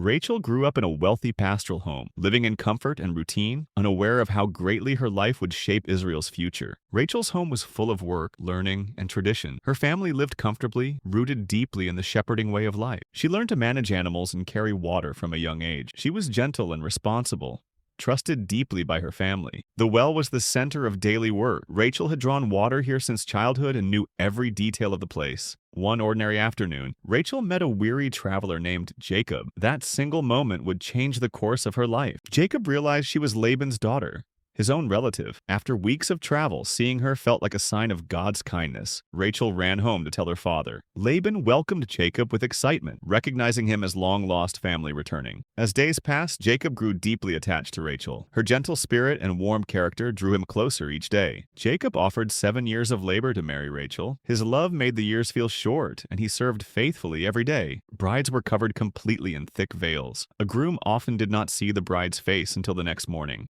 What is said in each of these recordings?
Rachel grew up in a wealthy pastoral home, living in comfort and routine, unaware of how greatly her life would shape Israel's future. Rachel's home was full of work, learning, and tradition. Her family lived comfortably, rooted deeply in the shepherding way of life. She learned to manage animals and carry water from a young age. She was gentle and responsible, trusted deeply by her family. The well was the center of daily work. Rachel had drawn water here since childhood and knew every detail of the place. One ordinary afternoon, Rachel met a weary traveler named Jacob. That single moment would change the course of her life. Jacob realized she was Laban's daughter, his own relative. After weeks of travel, seeing her felt like a sign of God's kindness. Rachel ran home to tell her father. Laban welcomed Jacob with excitement, recognizing him as long-lost family returning. As days passed, Jacob grew deeply attached to Rachel. Her gentle spirit and warm character drew him closer each day. Jacob offered 7 years of labor to marry Rachel. His love made the years feel short, and he served faithfully every day. Brides were covered completely in thick veils. A groom often did not see the bride's face until the next morning.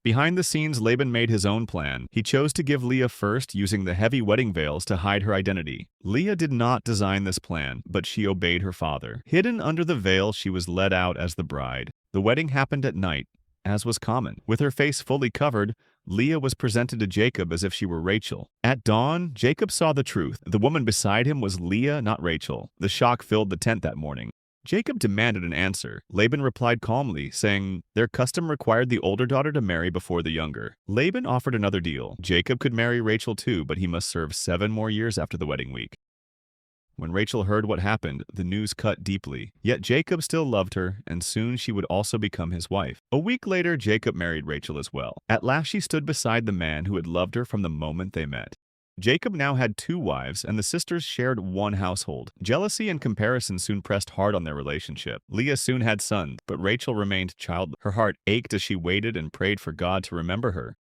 Behind the scenes, Laban made his own plan. He chose to give Leah first, using the heavy wedding veils to hide her identity. Leah did not design this plan, but she obeyed her father. Hidden under the veil, she was led out as the bride. The wedding happened at night, as was common. With her face fully covered, Leah was presented to Jacob as if she were Rachel. At dawn, Jacob saw the truth. The woman beside him was Leah, not Rachel. The shock filled the tent that morning. Jacob demanded an answer. Laban replied calmly, saying their custom required the older daughter to marry before the younger. Laban offered another deal. Jacob could marry Rachel too, but he must serve 7 more years after the wedding week. When Rachel heard what happened, the news cut deeply. Yet Jacob still loved her, and soon she would also become his wife. A week later, Jacob married Rachel as well. At last she stood beside the man who had loved her from the moment they met. Jacob now had 2 wives, and the sisters shared one household. Jealousy and comparison soon pressed hard on their relationship. Leah soon had sons, but Rachel remained childless. Her heart ached as she waited and prayed for God to remember her.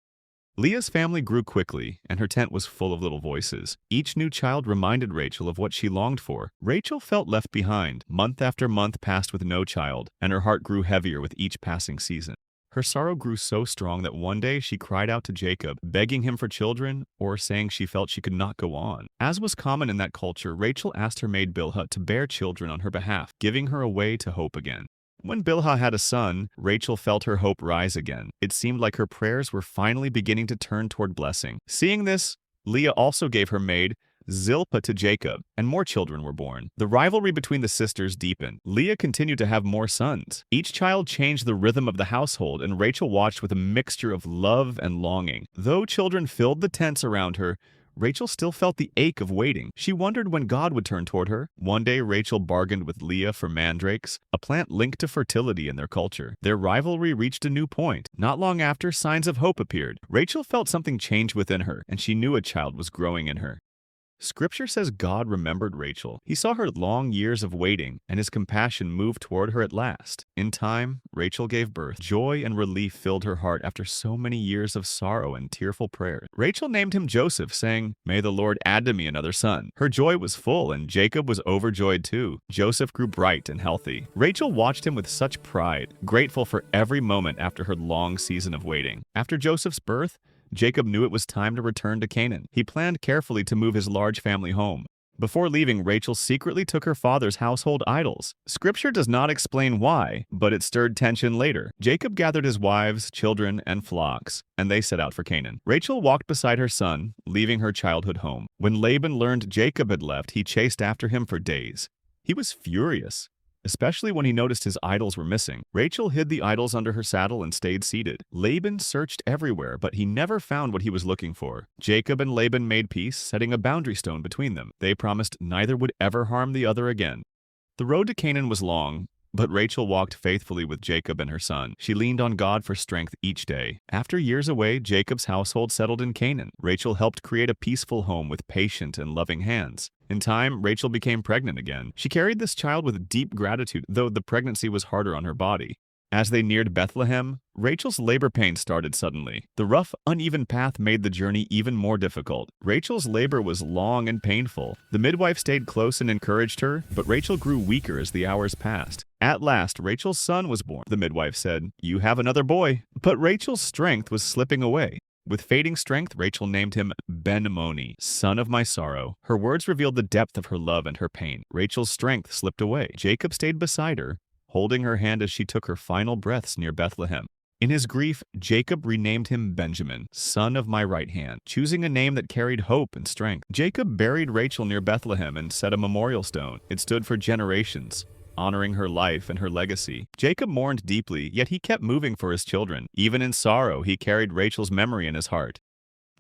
Leah's family grew quickly, and her tent was full of little voices. Each new child reminded Rachel of what she longed for. Rachel felt left behind. Month after month passed with no child, and her heart grew heavier with each passing season. Her sorrow grew so strong that one day she cried out to Jacob, begging him for children or saying she felt she could not go on. As was common in that culture, Rachel asked her maid Bilhah to bear children on her behalf, giving her a way to hope again. When Bilhah had a son, Rachel felt her hope rise again. It seemed like her prayers were finally beginning to turn toward blessing. Seeing this, Leah also gave her maid Zilpah to Jacob, and more children were born. The rivalry between the sisters deepened. Leah continued to have more sons. Each child changed the rhythm of the household, and Rachel watched with a mixture of love and longing. Though children filled the tents around her, Rachel still felt the ache of waiting. She wondered when God would turn toward her. One day, Rachel bargained with Leah for mandrakes, a plant linked to fertility in their culture. Their rivalry reached a new point. Not long after, signs of hope appeared. Rachel felt something change within her, and she knew a child was growing in her. Scripture says God remembered Rachel. He saw her long years of waiting, and his compassion moved toward her at last. In time, Rachel gave birth. Joy and relief filled her heart after so many years of sorrow and tearful prayer. Rachel named him Joseph, saying, "May the Lord add to me another son." Her joy was full, and Jacob was overjoyed too. Joseph grew bright and healthy. Rachel watched him with such pride, grateful for every moment after her long season of waiting. After Joseph's birth, Jacob knew it was time to return to Canaan. He planned carefully to move his large family home. Before leaving, Rachel secretly took her father's household idols. Scripture does not explain why, but it stirred tension later. Jacob gathered his wives, children, and flocks, and they set out for Canaan. Rachel walked beside her son, leaving her childhood home. When Laban learned Jacob had left, he chased after him for days. He was furious, especially when he noticed his idols were missing. Rachel hid the idols under her saddle and stayed seated. Laban searched everywhere, but he never found what he was looking for. Jacob and Laban made peace, setting a boundary stone between them. They promised neither would ever harm the other again. The road to Canaan was long, but Rachel walked faithfully with Jacob and her son. She leaned on God for strength each day. After years away, Jacob's household settled in Canaan. Rachel helped create a peaceful home with patient and loving hands. In time, Rachel became pregnant again. She carried this child with deep gratitude, though the pregnancy was harder on her body. As they neared Bethlehem, Rachel's labor pains started suddenly. The rough, uneven path made the journey even more difficult. Rachel's labor was long and painful. The midwife stayed close and encouraged her, but Rachel grew weaker as the hours passed. At last, Rachel's son was born. The midwife said, "You have another boy." But Rachel's strength was slipping away. With fading strength, Rachel named him Ben-Moni, son of my sorrow. Her words revealed the depth of her love and her pain. Rachel's strength slipped away. Jacob stayed beside her, holding her hand as she took her final breaths near Bethlehem. In his grief, Jacob renamed him Benjamin, son of my right hand, choosing a name that carried hope and strength. Jacob buried Rachel near Bethlehem and set a memorial stone. It stood for generations, honoring her life and her legacy. Jacob mourned deeply, yet he kept moving for his children. Even in sorrow, he carried Rachel's memory in his heart.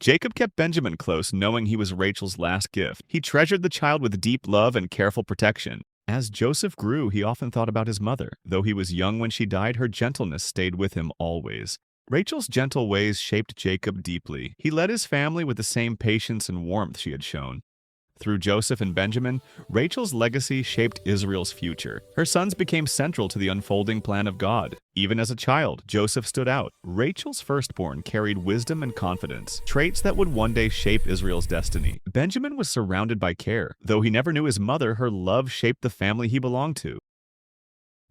Jacob kept Benjamin close, knowing he was Rachel's last gift. He treasured the child with deep love and careful protection. As Joseph grew, he often thought about his mother. Though he was young when she died, her gentleness stayed with him always. Rachel's gentle ways shaped Jacob deeply. He led his family with the same patience and warmth she had shown. Through Joseph and Benjamin, Rachel's legacy shaped Israel's future. Her sons became central to the unfolding plan of God. Even as a child, Joseph stood out. Rachel's firstborn carried wisdom and confidence, traits that would one day shape Israel's destiny. Benjamin was surrounded by care. Though he never knew his mother, her love shaped the family he belonged to.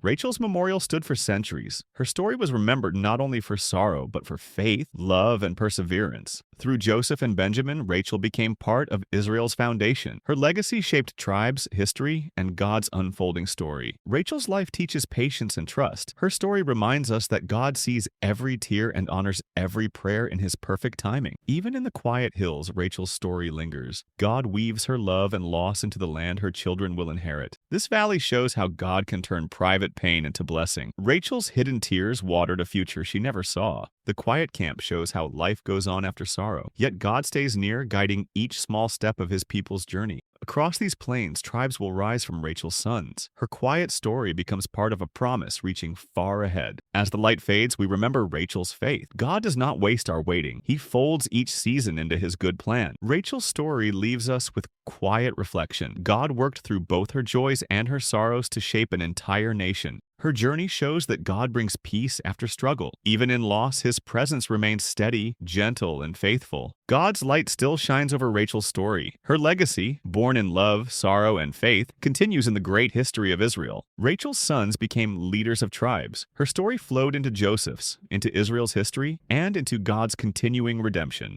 Rachel's memorial stood for centuries. Her story was remembered not only for sorrow, but for faith, love, and perseverance. Through Joseph and Benjamin, Rachel became part of Israel's foundation. Her legacy shaped tribes, history, and God's unfolding story. Rachel's life teaches patience and trust. Her story reminds us that God sees every tear and honors every prayer in His perfect timing. Even in the quiet hills, Rachel's story lingers. God weaves her love and loss into the land her children will inherit. This valley shows how God can turn private pain into blessing. Rachel's hidden tears watered a future she never saw. The quiet camp shows how life goes on after sorrow, yet God stays near, guiding each small step of His people's journey. Across these plains, tribes will rise from Rachel's sons. Her quiet story becomes part of a promise reaching far ahead. As the light fades, we remember Rachel's faith. God does not waste our waiting. He folds each season into His good plan. Rachel's story leaves us with quiet reflection. God worked through both her joys and her sorrows to shape an entire nation. Her journey shows that God brings peace after struggle. Even in loss, His presence remains steady, gentle, and faithful. God's light still shines over Rachel's story. Her legacy, born in love, sorrow, and faith, continues in the great history of Israel. Rachel's sons became leaders of tribes. Her story flowed into Joseph's, into Israel's history, and into God's continuing redemption.